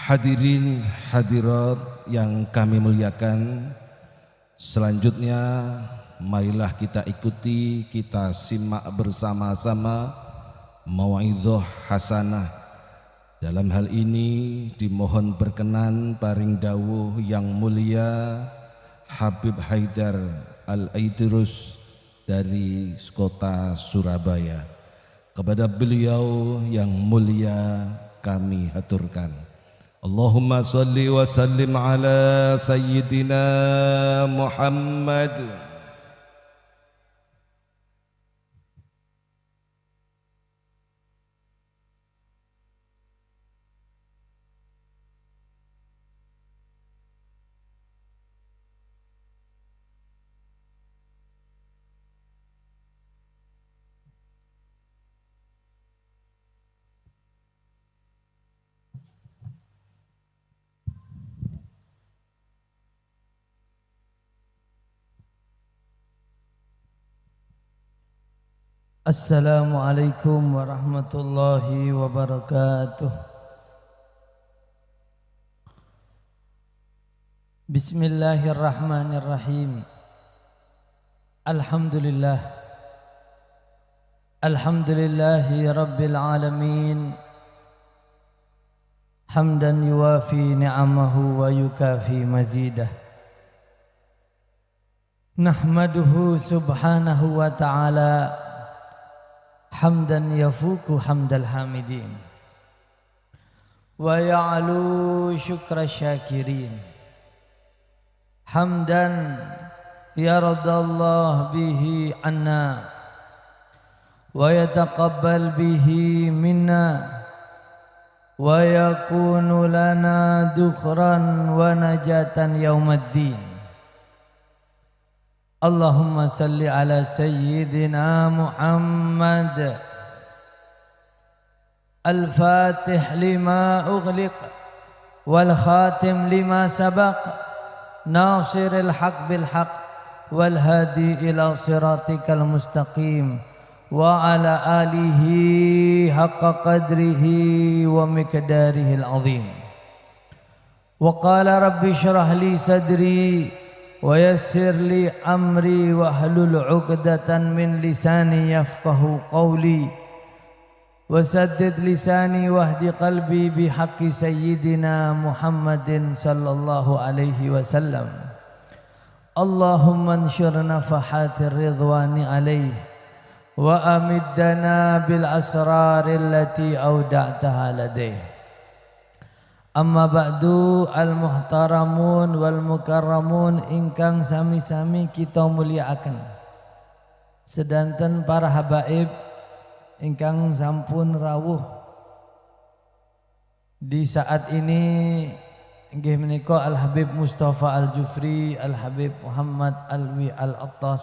Hadirin hadirat yang kami muliakan, selanjutnya marilah kita ikuti, kita simak bersama-sama mau'idhah hasanah. Dalam hal ini dimohon berkenan paring dawuh yang mulia Habib Haidar Al-Aidrus dari kota Surabaya. Kepada beliau yang mulia kami haturkan, Allahumma salli wa sallim ala Sayyidina Muhammad. Assalamualaikum warahmatullahi wabarakatuh. Bismillahirrahmanirrahim. Alhamdulillah. Alhamdulillahi rabbil alamin. Hamdan yuwafi ni'amahu wa yukafi mazidah. Nahmaduhu subhanahu wa ta'ala hamdan yafuku hamdal hamidin wa ya'lu syukra syakirin, hamdan yaradallah bihi anna wa yataqabbal bihi minna wa yakunu lana dukhran wa najatan yaumaddin. Allahumma salli ala Sayyidina Muhammad Al-Fatih lima ughliq wal khatim lima sabaq nasiril haq bil haq wal hadi ila siratikal mustaqim wa ala alihi haqqa qadrihi wa miqdarihil azim. Wa qala rabbi shrah li sadri wa yassir li amri wa hlul 'uqdatan min lisani yafqahu qawli wa saddid lisani wahdi qalbi bihaqqi sayyidina Muhammadin sallallahu alaihi wasallam. Allahumma anshur nafahatir ridwani alaihi wa amiddana bil asraril lati awda'taha ladaihi. Amma ba'du, al-muhtaramun wal mukarramun ingkang sami-sami kita muliaaken. Sedanten para habaib ingkang sampun rawuh di saat ini inggih menika Al-Habib Mustafa Al-Jufri, Al-Habib Muhammad Alwi Al-Attas,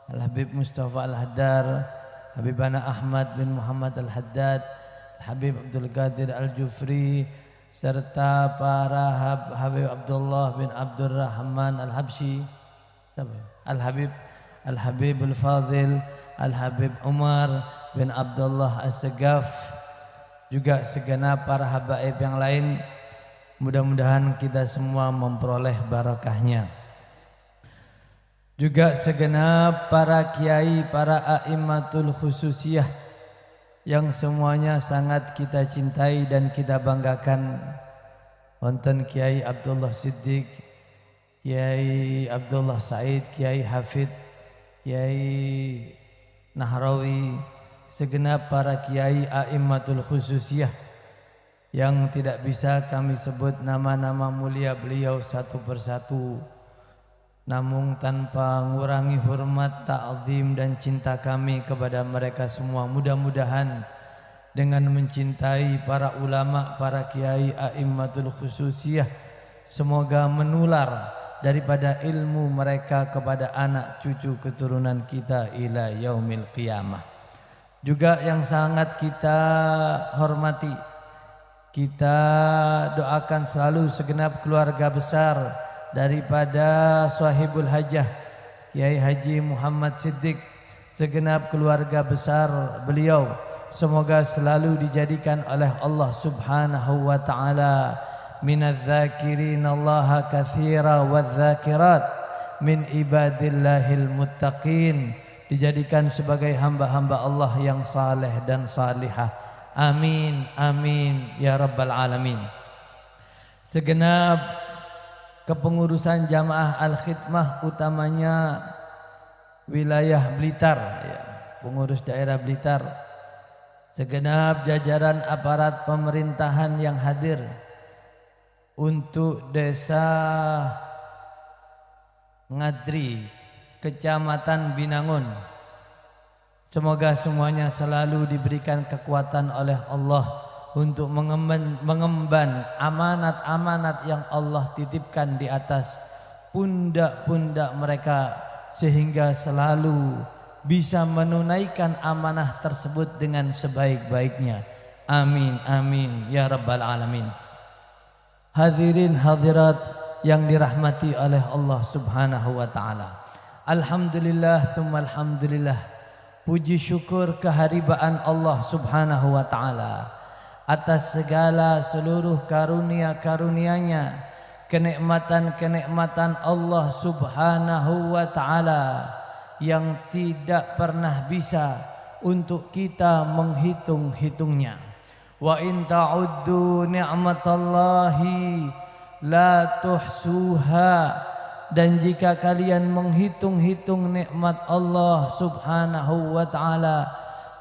Al-Habib Mustafa Al-Haddar, Habibana Ahmad bin Muhammad Al-Haddad, Al-Habib Abdul Qadir Al-Jufri, serta para Habib Abdullah bin Abdurrahman Al-Habsyi, Al-Habib Al-Fadhil, Al-Habib Umar bin Abdullah As-Segaf, juga segenap para habaib yang lain. Mudah-mudahan kita semua memperoleh barakahnya. Juga segenap para kiai, para a'immatul khususiyah yang semuanya sangat kita cintai dan kita banggakan. Wonten Kiai Abdullah Siddiq, Kiai Abdullah Said, Kiai Hafid, Kiai Nahrawi, segenap para kiai a'immatul khususiyah yang tidak bisa kami sebut nama-nama mulia beliau satu persatu, namun tanpa mengurangi hormat, ta'zim dan cinta kami kepada mereka semua. Mudah-mudahan dengan mencintai para ulama, para kiai a'immatul khususiyah, semoga menular daripada ilmu mereka kepada anak cucu keturunan kita ila yaumil qiyamah. Juga yang sangat kita hormati, kita doakan selalu segenap keluarga besar daripada Sahibul Hajah Kiai Haji Muhammad Siddiq, segenap keluarga besar beliau, semoga selalu dijadikan oleh Allah Subhanahu wa taala minadz-dzakirin Allah katsira wadz-dzakirat min ibadillahil muttaqin, dijadikan sebagai hamba-hamba Allah yang saleh dan salihah. Amin amin ya rabbal alamin. Segenap kepengurusan jamaah Al-Khidmah, utamanya wilayah Blitar ya, pengurus daerah Blitar, segenap jajaran aparat pemerintahan yang hadir, untuk desa Ngadri, Kecamatan Binangun, semoga semuanya selalu diberikan kekuatan oleh Allah untuk mengemban amanat-amanat yang Allah titipkan di atas pundak-pundak mereka, sehingga selalu bisa menunaikan amanah tersebut dengan sebaik-baiknya. Amin amin ya rabbal alamin. Hadirin hadirat yang dirahmati oleh Allah Subhanahu wa taala. Alhamdulillah tsumma alhamdulillah. Puji syukur keharibaan Allah Subhanahu wa taala atas segala seluruh karunia-karunia-Nya, kenikmatan-kenikmatan Allah Subhanahu wa taala yang tidak pernah bisa untuk kita menghitung-hitungnya. Wa in ta'uddu ni'matallahi la tuhsuha, dan jika kalian menghitung-hitung nikmat Allah Subhanahu wa taala,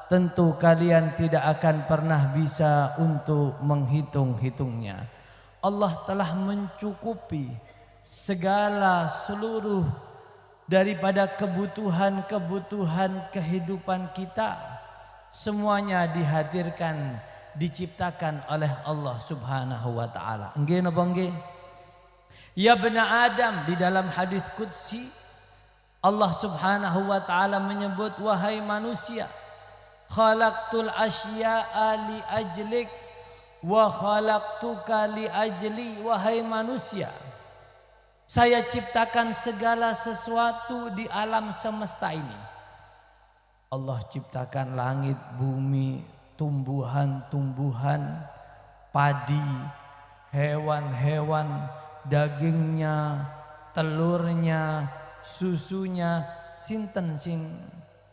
tentu kalian tidak akan pernah bisa untuk menghitung-hitungnya. Allah telah mencukupi segala seluruh daripada kebutuhan-kebutuhan kehidupan kita. Semuanya dihadirkan, diciptakan oleh Allah Subhanahu wa taala. Nggih napa nggih? Ya bena Adam, di dalam hadis qudsi Allah Subhanahu wa taala menyebut, wahai manusia, khalaqtul asya'a li ajlik wa khalaqtuka li ajli. Wahai manusia, saya ciptakan segala sesuatu di alam semesta ini. Allah ciptakan langit, bumi, tumbuhan-tumbuhan, padi, hewan-hewan, dagingnya, telurnya, susunya. Sinten sing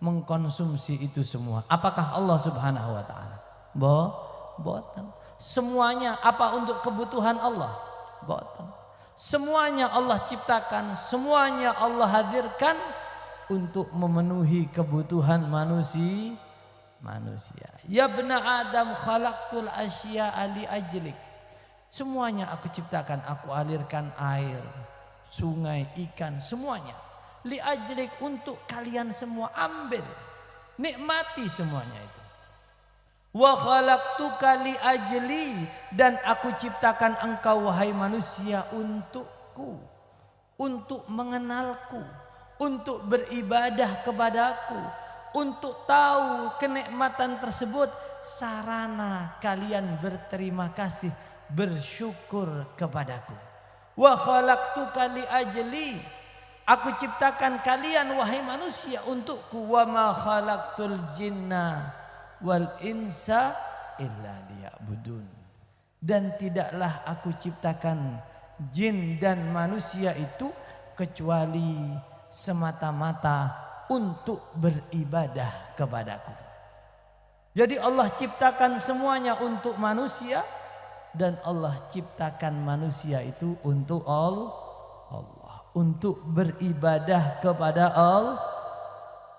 mengkonsumsi itu semua? Apakah Allah Subhanahu wa taala? Boten. Semuanya apa untuk kebutuhan Allah? Boten. Semuanya Allah ciptakan, semuanya Allah hadirkan untuk memenuhi kebutuhan manusia. Ya bena Adam, khalaqtul asya'a li ajlik. Semuanya aku ciptakan, aku alirkan air, sungai, ikan, semuanya. Li ajlik, untuk kalian semua. Ambil, nikmati semuanya itu. Wa khalaqtuka li ajli, dan aku ciptakan engkau wahai manusia untukku, untuk mengenalku, untuk beribadah kepadaku, untuk tahu kenikmatan tersebut, sarana kalian berterima kasih, bersyukur kepadaku. Wa khalaqtuka li ajli, aku ciptakan kalian wahai manusia untukku. Wa ma khalaqtul jinna wal insa illa liya'budun, dan tidaklah aku ciptakan jin dan manusia itu kecuali semata-mata untuk beribadah kepadaku. Jadi Allah ciptakan semuanya untuk manusia, dan Allah ciptakan manusia itu untuk Allah, untuk beribadah kepada Allah,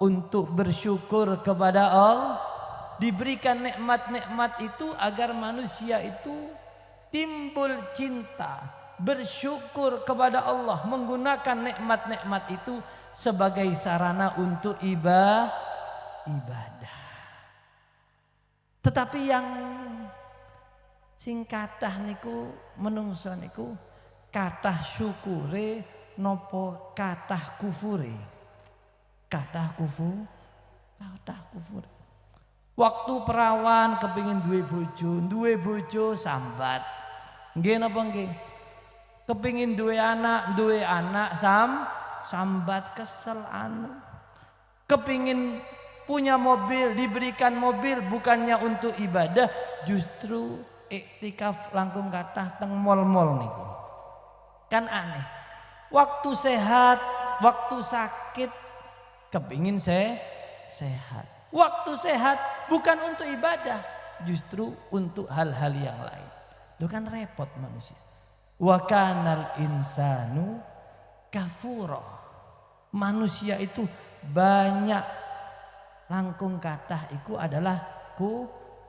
untuk bersyukur kepada Allah. Diberikan nikmat-nikmat itu agar manusia itu timbul cinta, bersyukur kepada Allah, menggunakan nikmat-nikmat itu sebagai sarana untuk ibadah. Tetapi yang sing kathah niku menungso niku kathah syukure nopo kathah kufure? Kathah kufur. Waktu perawan kepingin duwe bojo sambat. Nggih napa nggih? Kepingin duwe anak sambat, kesel anu. Kepingin punya mobil, diberikan mobil bukannya untuk ibadah, justru iktikaf langkung kathah teng mall-mall niku. Kan aneh. Waktu sehat, waktu sakit kepingin sehat. Waktu sehat bukan untuk ibadah, justru untuk hal-hal yang lain. Lu kan repot manusia. Wa kanal insanu kafura. Manusia itu banyak langkung kathah iku adalah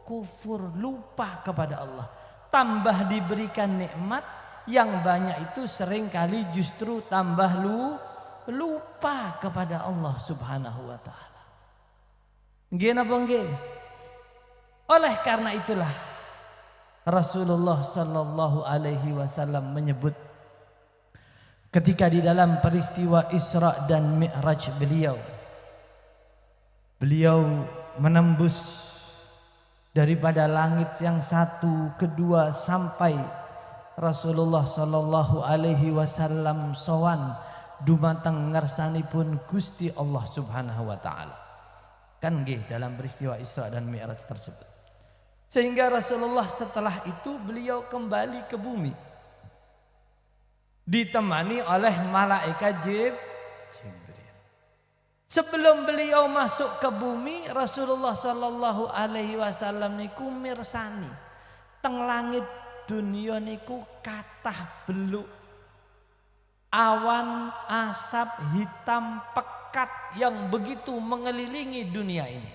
kufur, lupa kepada Allah. Tambah diberikan nikmat yang banyak itu seringkali justru tambah lupa kepada Allah Subhanahu wa taala. Nggih napa nggih? Oleh karena itulah Rasulullah sallallahu alaihi wasallam menyebut ketika di dalam peristiwa Isra dan Mi'raj beliau menembus daripada langit yang satu, kedua sampai Rasulullah sallallahu alaihi wasallam sowan dumateng ngarsanipun Gusti Allah Subhanahu wa taala. Kan nggih dalam peristiwa Isra dan Mi'raj tersebut. Sehingga Rasulullah setelah itu beliau kembali ke bumi. Ditemani oleh malaikat Jibril. Sebelum beliau masuk ke bumi, Rasulullah sallallahu alaihi wasallam niku mirsani teng langit dunia niku kathah beluk awan asap hitam pekat yang begitu mengelilingi dunia ini.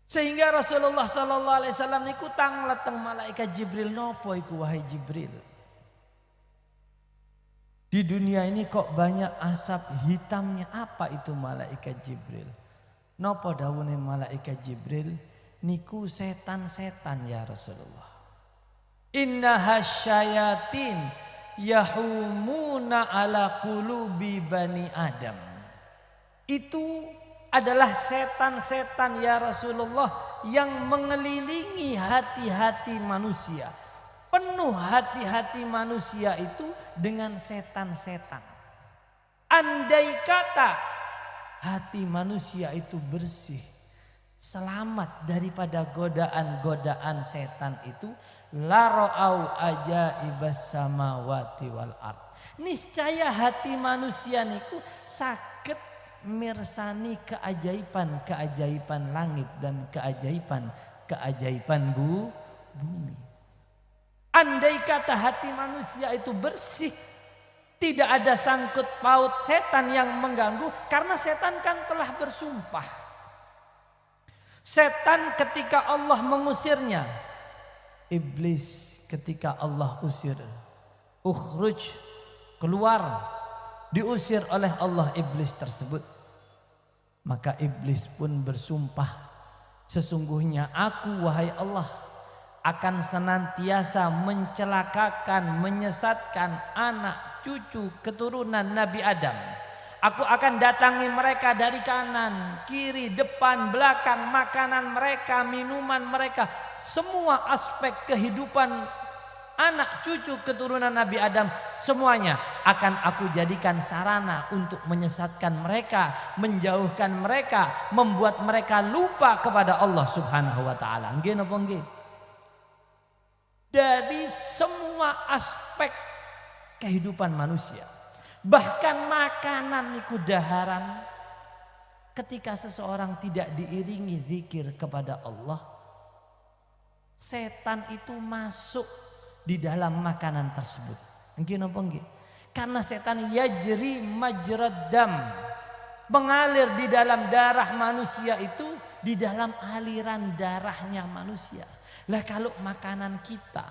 Sehingga Rasulullah sallallahu alaihi wasallam niku tanglet teng malaikat Jibril, nopo iku wahai Jibril? Di dunia ini kok banyak asap hitamnya, apa itu malaikat Jibril? Nopo dawuhe malaikat Jibril? Niku setan-setan ya Rasulullah. Inna hasyayatin yahumuna ala qulubi bani Adam. Itu adalah setan-setan ya Rasulullah yang mengelilingi hati-hati manusia. Penuh hati-hati manusia itu dengan setan-setan. Andai kata hati manusia itu bersih, selamat daripada godaan-godaan setan itu, la ra'au ajaibas samawati wal ard. Niscaya hati manusia niku saged mirsani keajaiban-keajaiban langit dan keajaiban-keajaiban bumi. Andai kata hati manusia itu bersih, tidak ada sangkut paut setan yang mengganggu, karena setan kan telah bersumpah. Setan ketika Allah mengusirnya, iblis ketika Allah usir, ukhruj, keluar, diusir oleh Allah iblis tersebut. Maka iblis pun bersumpah, sesungguhnya aku wahai Allah akan senantiasa mencelakakan, menyesatkan anak cucu keturunan Nabi Adam. Aku akan datangi mereka dari kanan, kiri, depan, belakang, makanan mereka, minuman mereka, semua aspek kehidupan anak cucu keturunan Nabi Adam, semuanya akan aku jadikan sarana untuk menyesatkan mereka, menjauhkan mereka, membuat mereka lupa kepada Allah Subhanahu wa taala. Nggih napa nggih? Dari semua aspek kehidupan manusia, bahkan makanan niku daharan. Ketika seseorang tidak diiringi zikir kepada Allah, setan itu masuk di dalam makanan tersebut. Nggih napa nggih? Karena setan yajri majrad dam, mengalir di dalam darah manusia itu, di dalam aliran darahnya manusia. Lah kalau makanan kita,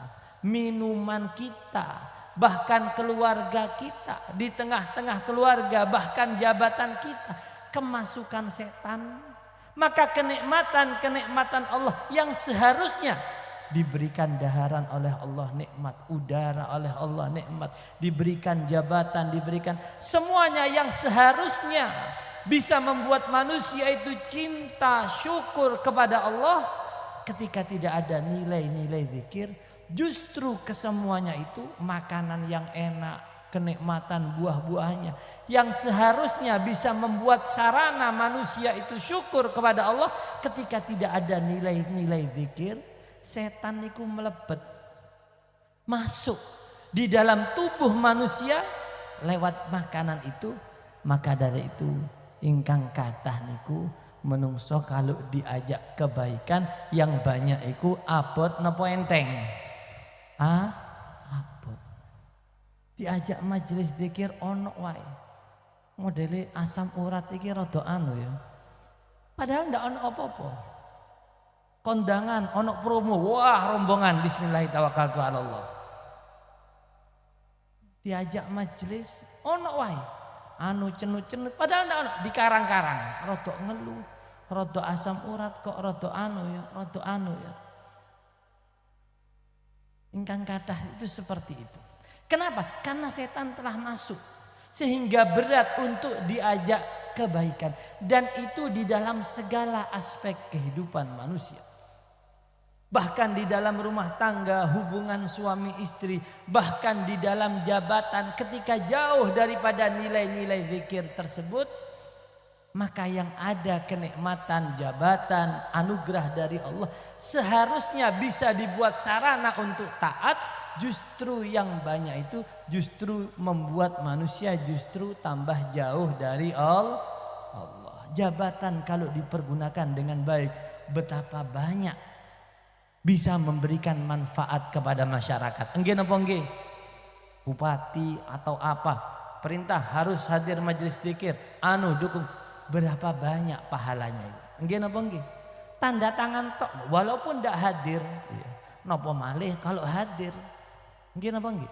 minuman kita, bahkan keluarga kita, di tengah-tengah keluarga, bahkan jabatan kita, kemasukan setan, maka kenikmatan-kenikmatan Allah yang seharusnya diberikan daharan oleh Allah, nikmat udara oleh Allah, nikmat diberikan jabatan, diberikan semuanya yang seharusnya bisa membuat manusia itu cinta, syukur kepada Allah. Ketika tidak ada nilai-nilai zikir, justru kesemuanya itu makanan yang enak, kenikmatan buah-buahnya yang seharusnya bisa membuat sarana manusia itu syukur kepada Allah, ketika tidak ada nilai-nilai zikir, setan niku melebet masuk di dalam tubuh manusia lewat makanan itu. Maka dari itu ingkang kathah niku menungso kalau diajak kebaikan yang banyak iku abot napa enteng? Abot. Diajak majelis zikir ono wae. Modele asam urat iki rada anu ya. Padahal ndak ono apa-apa. Kondangan ono promo, wah rombongan bismillahirrahmanirrahim. Diajak majelis ono wae. Anu cenut-cenut padahal ndak ono di karang-karang, rada ngeluh, rada asam urat kok rada anu ya. Ingkang kathah itu seperti itu. Kenapa? Karena setan telah masuk sehingga berat untuk diajak kebaikan dan itu di dalam segala aspek kehidupan manusia. Bahkan di dalam rumah tangga, hubungan suami istri, bahkan di dalam jabatan ketika jauh daripada nilai-nilai zikir tersebut, maka yang ada kenikmatan jabatan, anugerah dari Allah seharusnya bisa dibuat sarana untuk taat, justru yang banyak itu justru membuat manusia justru tambah jauh dari Allah. Jabatan kalau dipergunakan dengan baik, betapa banyak bisa memberikan manfaat kepada masyarakat. Nggih napa nggih? Bupati atau apa, perintah harus hadir majelis zikir, dukung. Berapa banyak pahalanya? Nggih napa nggih? Tanda tangan tok walaupun ndak hadir. Napa malih kalau hadir? Nggih napa nggih?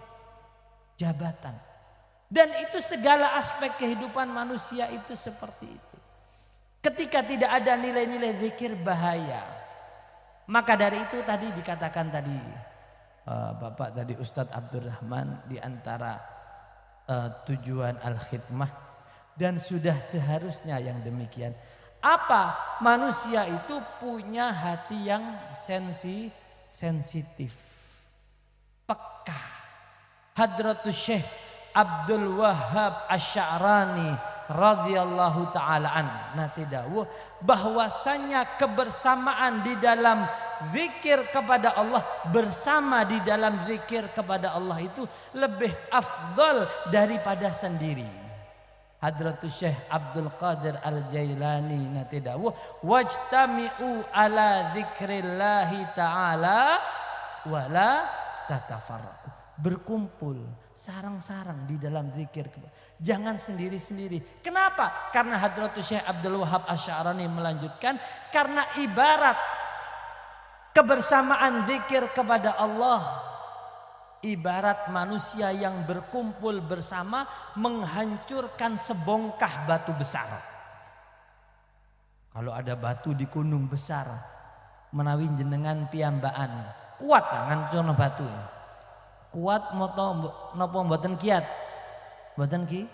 Jabatan. Dan itu segala aspek kehidupan manusia itu seperti itu. Ketika tidak ada nilai-nilai zikir bahaya. Maka dari itu tadi dikatakan tadi Bapak tadi Ustadz Abdurrahman di antara tujuan al-khidmah dan sudah seharusnya yang demikian. Apa? Manusia itu punya hati yang sensitif, peka. Hadratus Syekh Abdul Wahhab Asy'arani radhiyallahu ta'ala an nanti dawuh bahwasanya kebersamaan di dalam zikir kepada Allah, bersama di dalam zikir kepada Allah itu lebih afdal daripada sendiri. Hadratus Syekh Abdul Qadir Al-Jailani nanti dawuh wajtami'u ala dzikrillahi ta'ala wala tatafarraqu. Berkumpul sarang-sarang di dalam zikir. Jangan sendiri-sendiri. Kenapa? Karena Hadratus Syekh Abdul Wahhab Asy'arani melanjutkan, karena ibarat kebersamaan zikir kepada Allah ibarat manusia yang berkumpul bersama menghancurkan sebongkah batu besar. Kalau ada batu di gunung besar menawi jenengan piyambakan kuat ngancurno batu. Kuat moto napa mboten kiat? Mboten kiat.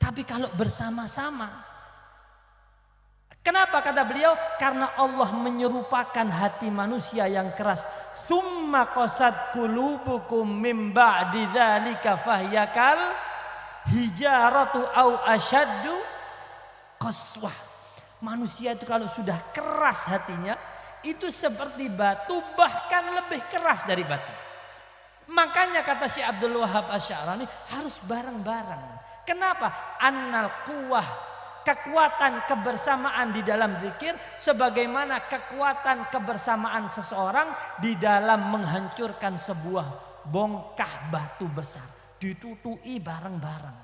Tapi kalau bersama-sama. Kenapa kata beliau? Karena Allah menyerupakan hati manusia yang keras. Tsumma qasat qulubukum mim ba'di dzalika fahyakal hijaratu au asyaddu qaswah. Manusia itu kalau sudah keras hatinya itu seperti batu, bahkan lebih keras dari batu. Makanya kata Syekh Abdul Wahhab Asy'arani harus bareng-bareng. Kenapa? Annal quwwah, kekuatan kebersamaan di dalam zikir sebagaimana kekuatan kebersamaan seseorang di dalam menghancurkan sebuah bongkah batu besar. Ditutui bareng-bareng.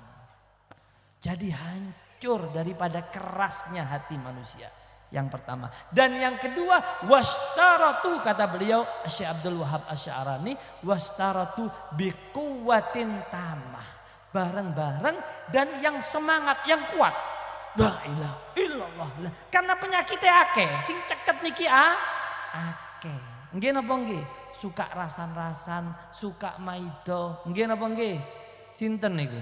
Jadi hancur daripada kerasnya hati manusia. Yang pertama. Dan yang kedua, wastaratu, kata beliau Syekh Abdul Wahhab Asy'arani, wastaratu biquwwatin tamah. Bareng-bareng dan yang semangat, yang kuat. La ilaha illallah. Karena penyakitnya akeh, sing ceket niki akeh. Nggih napa nggih? Suka rasan-rasan, suka maido. Nggih napa nggih? Sinten niku?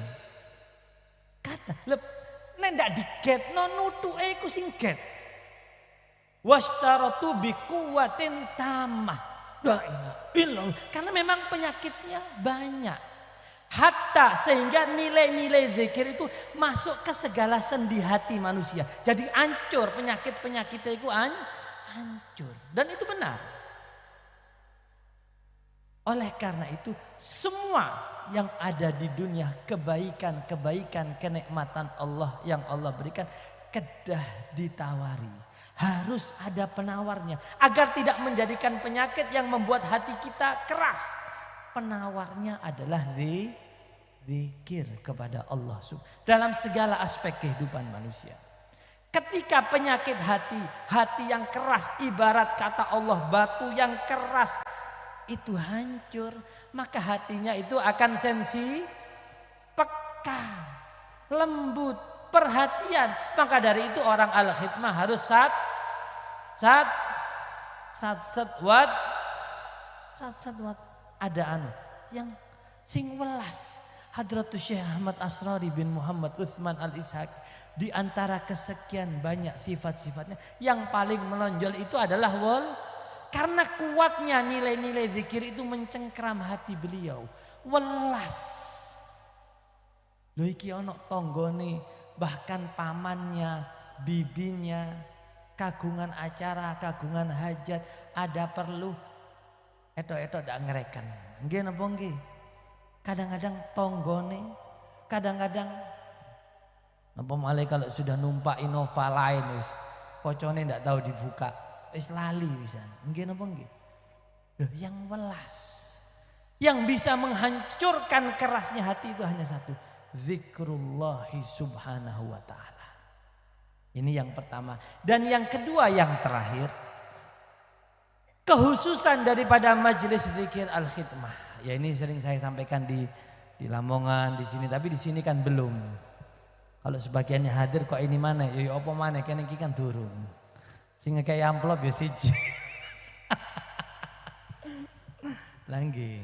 Kata, nek ndak digetno nutuke iku sing get. Wastaratu biquwwatin tamah. La ilaha illallah. Karena memang penyakitnya banyak. Hatta sehingga nilai-nilai zikir itu masuk ke segala sendi hati manusia. Jadi hancur penyakit-penyakitnya itu hancur. Dan itu benar. Oleh karena itu semua yang ada di dunia, kebaikan-kebaikan, kenikmatan Allah yang Allah berikan, kedah ditawari. Harus ada penawarnya agar tidak menjadikan penyakit yang membuat hati kita keras. Penawarnya adalah zikir kepada Allah dalam segala aspek kehidupan manusia. Ketika penyakit hati yang keras, ibarat kata Allah batu yang keras itu hancur, maka hatinya itu akan peka, lembut, perhatian. Maka dari itu orang al-khidmah harus sat wat ada yang sing welas. Hadratus Syekh Ahmad Asrari bin Muhammad Utsman Al-Ishaq, di antara kesekian banyak sifat-sifatnya yang paling menonjol itu adalah karena kuatnya nilai-nilai zikir itu mencengkram hati beliau. Welas. Lho iki ana tanggane, bahkan pamannya, bibinya, kagungan acara, kagungan hajat, ada perlu etok-etok ndak ngereken. Nggih napa nggih? Kadang-kadang tanggane, kadang-kadang napa malih kalau sudah numpak Innova lain wis kocone ndak tahu dibuka. Wis lali pisan. Nggih napa nggih? Loh, yang welas. Yang bisa menghancurkan kerasnya hati itu hanya satu, zikrullah subhanahu wa ta'ala. Ini yang pertama. Dan yang kedua, yang terakhir, kehususan daripada majelis zikir al-khidmah. Ya ini sering saya sampaikan di Lamongan, di sini, tapi di sini kan belum. Kalau sebagiannya hadir kok ini mana? Ya apa mana? Kene iki kan turun. Sing kayak amplop ya siji. Langgi.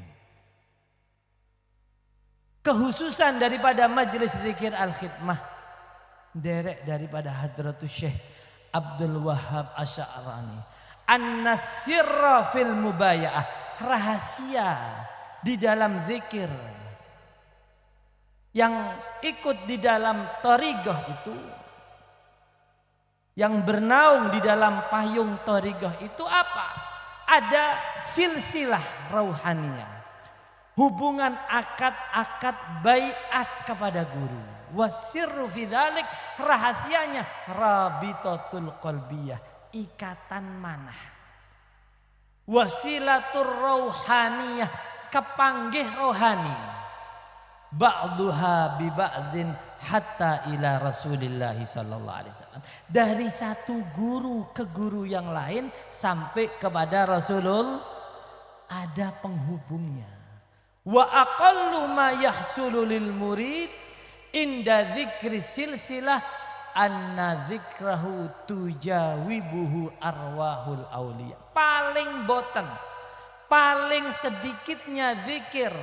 Kehususan daripada majelis zikir al-khidmah, derek daripada Hadratus Syekh Abdul Wahhab Asy'arani. An-nasirra fil mubayaah, rahasia di dalam zikir. Yang ikut di dalam thariqah itu, yang bernaung di dalam payung thariqah itu apa? Ada silsilah rauhaniyah. Hubungan akad-akad baiat kepada guru. Wasirru fi dzalik, rahasianya rabitatul qalbiyah, ikatan manah. Wasilatur rauhaniyah, kepanggih rohani. Ba'duha bi ba'din hatta ila Rasulillah sallallahu alaihi wasallam. Dari satu guru ke guru yang lain sampai kepada Rasulullah, ada penghubungnya. Wa aqallu ma yahsulu lil murid inda dzikri silsilah anna dzikrahu tujawibuhu arwahul auliya. Paling boten, paling sedikitnya zikir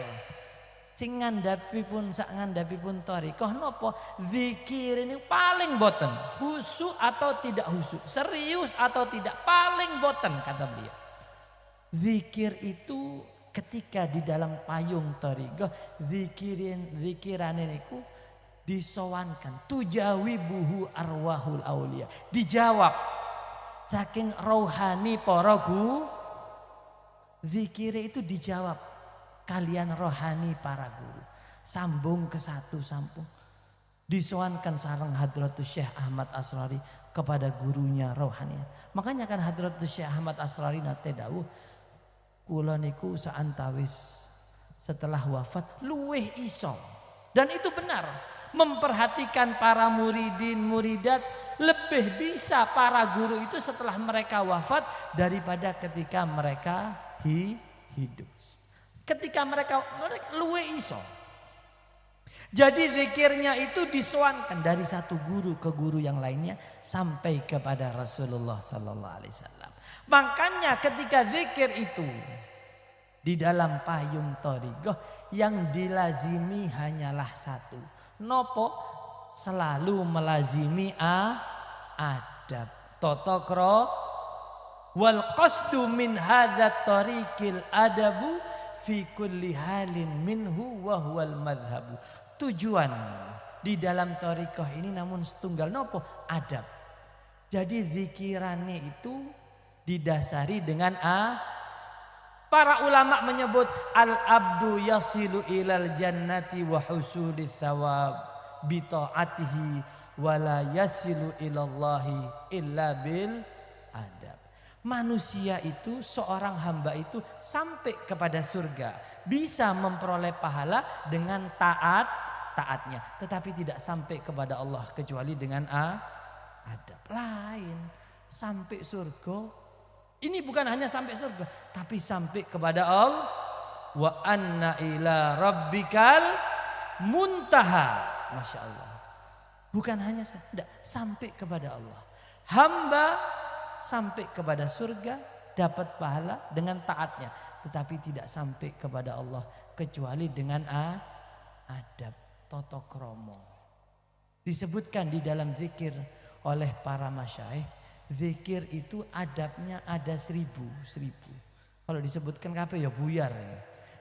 sing ngandhapi pun sak ngandhapi pun thariqah napa, zikir ini paling boten, khusyuk atau tidak khusyuk, serius atau tidak, paling boten kata beliau. Zikir itu ketika di dalam payung thariqah, zikiran niku disowankan, tujawibuhu arwahul auliya, dijawab saking rohani para guru. Zikir itu dijawab kalian rohani para guru, sambung ke satu sambung, disowankan sareng Hadratus Syekh Ahmad Asrari kepada gurunya rohani. Makanya kan Hadratus Syekh Ahmad Asrari nate dawuh, kula niku saantawis setelah wafat luweh iso, dan itu benar, memperhatikan para muridin muridat. Lebih bisa para guru itu setelah mereka wafat daripada ketika mereka hidup. Ketika mereka luwe iso. Jadi zikirnya itu disowankan dari satu guru ke guru yang lainnya sampai kepada Rasulullah sallallahu alaihi wasallam. Makanya ketika zikir itu di dalam payung thariqah, yang dilazimi hanyalah satu. Nopo? Selalu melazimi adab, tata krama. Wal qasdu min hadzat tariqil adabu fi kulli halin minhu wa huwal madhabu. Tujuan di dalam thariqah ini namun setunggal, nopo? Adab. Jadi zikirannya itu didasari dengan Para ulama menyebut al-abdu yasilu ilal jannati wa husulis thawab bi ta'atihi wa la yasilu ilallahi illa bil adab. Manusia itu, seorang hamba itu sampai kepada surga, bisa memperoleh pahala dengan taatnya, tetapi tidak sampai kepada Allah kecuali dengan adab. Lain, sampai surga, ini bukan hanya sampai surga, tapi sampai kepada Allah. Wa anna ila rabbikal muntaha. Masya Allah. Bukan hanya sampai kepada Allah. Hamba sampai kepada surga, dapat pahala dengan taatnya, tetapi tidak sampai kepada Allah kecuali dengan adab, tata krama. Disebutkan di dalam zikir oleh para masyaikh, zikir itu adabnya ada 1000. Kalau disebutkan kabeh ya buyar ya.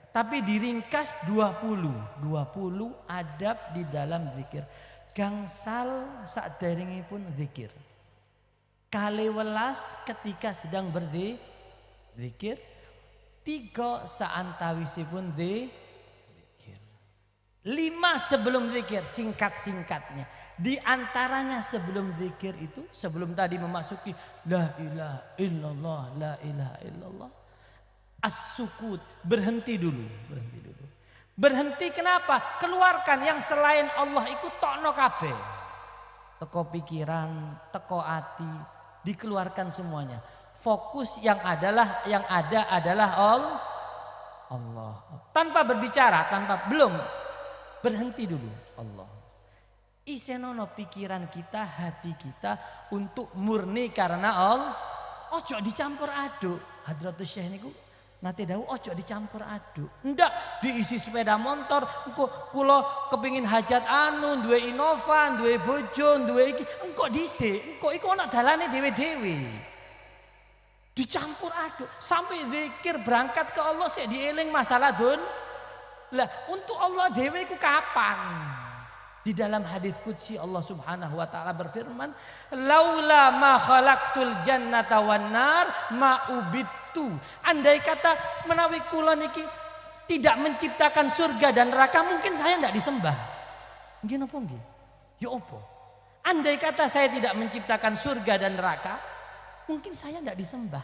Tapi diringkas 20 adab di dalam zikir. Gangsal saderengipun zikir. Kalewelas ketika sedang berzikir. 3 saantawisipun zikir. 5 sebelum zikir, singkat-singkatnya. Di antaranya sebelum zikir itu, sebelum tadi memasuki la ilaha illallah, la ilaha illallah, as-sukut, berhenti dulu. Berhenti kenapa? Keluarkan yang selain Allah ikut tokno kabeh. Teko pikiran, teko hati, dikeluarkan semuanya. Fokus yang ada adalah Allah. Tanpa berbicara, belum berhenti dulu Allah. Isenono pikiran kita, hati kita untuk murni karena Allah. Ojo dicampur aduk. Hadratus Syekh niku nate dawuh ojo dicampur aduk. Ndak diisi sepeda motor, engko kula kepingin hajat anu, duwe Innova, duwe bojo, duwe iki, engko dhisik, engko iku ana dalane dhewe-dhewe. Dicampur aduk sampai zikir berangkat ke Allah sik dieling masalah Lah untuk Allah dhewe iku kapan? Di dalam hadis qudsi Allah Subhanahu wa taala berfirman, "Laula ma khalaqtul jannata wan nar ma ubittu." Andai kata menawi kula niki tidak menciptakan surga dan neraka, mungkin saya tidak disembah. Nggih napa nggih? Ya apa? Andai kata saya tidak menciptakan surga dan neraka, mungkin saya tidak disembah.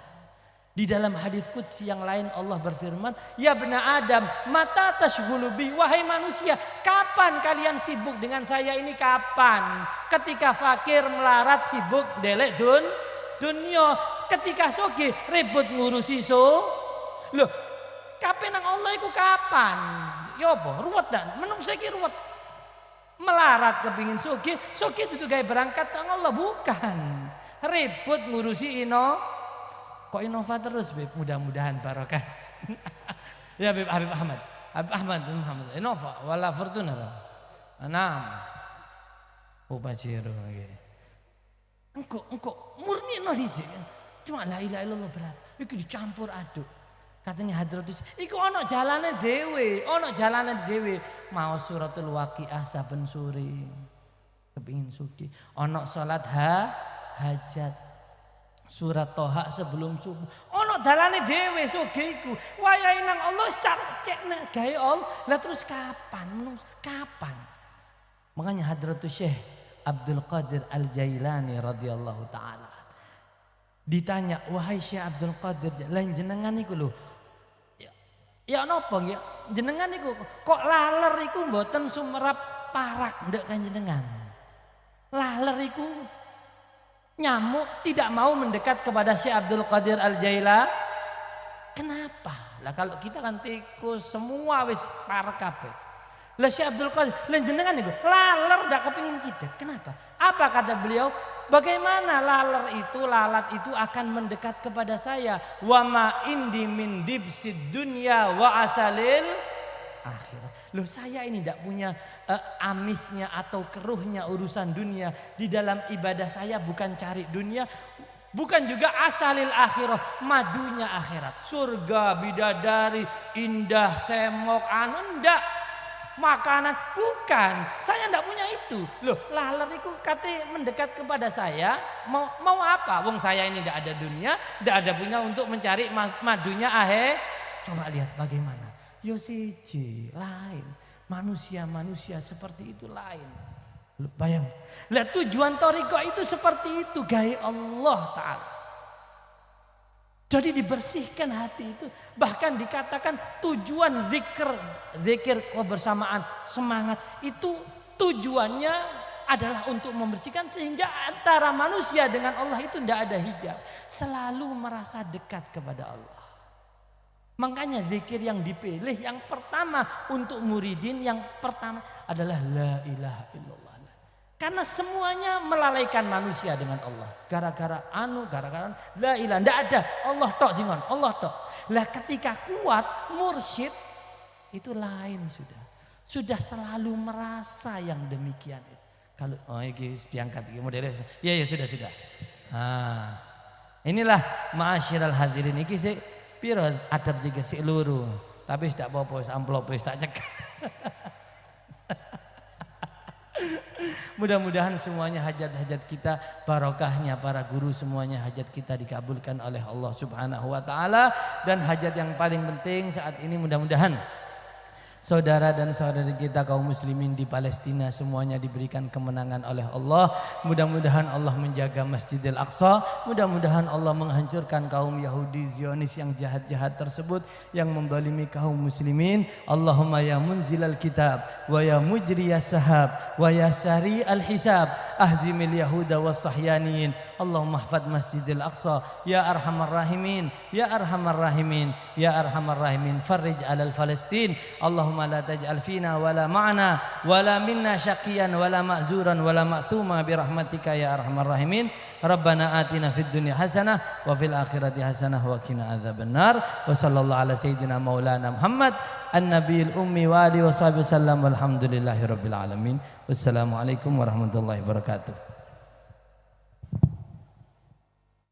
Di dalam hadis qudsi yang lain Allah berfirman, "Ya bena Adam, mata tashghulu bi." Wahai manusia, kapan kalian sibuk dengan saya ini, kapan? Ketika fakir melarat sibuk delek dunya, ketika sugih ribut ngurusi Loh, kapan nang Allah iku kapan? Ya apa? Ruwet dan menungso iki ruwet. Melarat kepingin sugih itu gawe berangkat nang Allah, bukan. Ribut ngurusi Kok Innova terus Beb, mudah-mudahan barokah. Ya Beb, Habib Ahmad Muhammad Innova wala Fortuner. Enam. Pajero nggih. Engko murni no dhisik. Cuma la ilaha illallah berapa. Iki dicampur aduk. Katanya Hadratus, iku ana jalane dhewe, Mau suratul Waqiah saben sore. Kepingin sugih. Ana salat hajat. Surat Toha sebelum subuh. Ono dalane dhewe sugih iku. Wayahe nang Allah cek nek gawe Allah. Lah terus kapan? Makanya Hadratus Syekh Abdul Qadir Al-Jailani radhiyallahu taala ditanya, "Wahai Syekh Abdul Qadir, lain jenengan iku lho. Ya napa nggih? Jenengan iku kok laler iku mboten sumerap parak ndek kanjenengan. Laler iku nyamuk tidak mau mendekat kepada Syekh Abdul Qadir Al-Jailani. Kenapa? Lah kalau kita kan tikus semua wis parek kabeh. Lah Syekh Abdul Qadir, lah jenengan niku laler ndak kepingin kita. Kenapa? Apa kata beliau? Bagaimana lalat itu akan mendekat kepada saya? Wa ma indi min dibsid dunya wa asalil akhirah. Loh saya ini tidak punya amisnya atau keruhnya urusan dunia. Di dalam ibadah saya bukan cari dunia, bukan juga asalil akhirah, madunya akhirat. Surga, bidadari, indah, semok, ndak. Makanan, bukan. Saya ndak punya itu. Loh lalat itu kata mendekat kepada saya. Mau apa? Wong saya ini ndak ada dunia, ndak ada punya untuk mencari madunya Coba lihat bagaimana. Yo siji lain. Manusia-manusia seperti itu lain. Lu bayang. Lihat tujuan toriko itu seperti itu. Gaya Allah Ta'ala. Jadi dibersihkan hati itu. Bahkan dikatakan tujuan zikir kebersamaan, semangat. Itu tujuannya adalah untuk membersihkan. Sehingga antara manusia dengan Allah itu tidak ada hijab. Selalu merasa dekat kepada Allah. Makanya zikir yang dipilih yang pertama untuk muridin yang pertama adalah la ilaha illallah. Karena semuanya melalaikan manusia dengan Allah. Gara-gara la ilaha, tidak ada Allah tok singon, Allah tok. Lah ketika kuat mursyid itu lain sudah. Sudah selalu merasa yang demikian itu. Kalau ini diangkat modelnya. Ya sudah. Inilah ma'asyiral hadirin iki sih piro adab tiga sik luru. Tapi tidak apa-apa amplop wis tak cek. Mudah-mudahan semuanya hajat-hajat kita, barokahnya para guru semuanya hajat kita dikabulkan oleh Allah Subhanahu wa taala. Dan hajat yang paling penting saat ini mudah-mudahan saudara dan saudari kita kaum muslimin di Palestina semuanya diberikan kemenangan oleh Allah. Mudah-mudahan Allah menjaga Masjidil Aqsa. Mudah-mudahan Allah menghancurkan kaum Yahudi Zionis yang jahat-jahat tersebut yang mendolimi kaum muslimin. Allahumma ya munzilal kitab wa ya mujriyas sahab wa ya sari'al hisab ahzimil yahuda was sahyaniin. Allahumma hafad Masjidil Aqsa ya arhamar rahimin ya arhamar rahimin ya arhamar rahimin. Farij alal Palestin. Allahumma la taj'al fina wala ma'na wala minna syaqiyan wala ma'zuran wala ma'thuma birahmatika ya arhamar rahimin. Rabbana atina fid dunya hasanah wa fil akhirati hasanah wa qina adzabannar. Wa sallallahu ala sayyidina maulana Muhammad an-nabiyil ummi wa alihi wa sahbihi wasallam walhamdulillahi rabbil alamin. Wassalamu alaikum warahmatullahi wabarakatuh.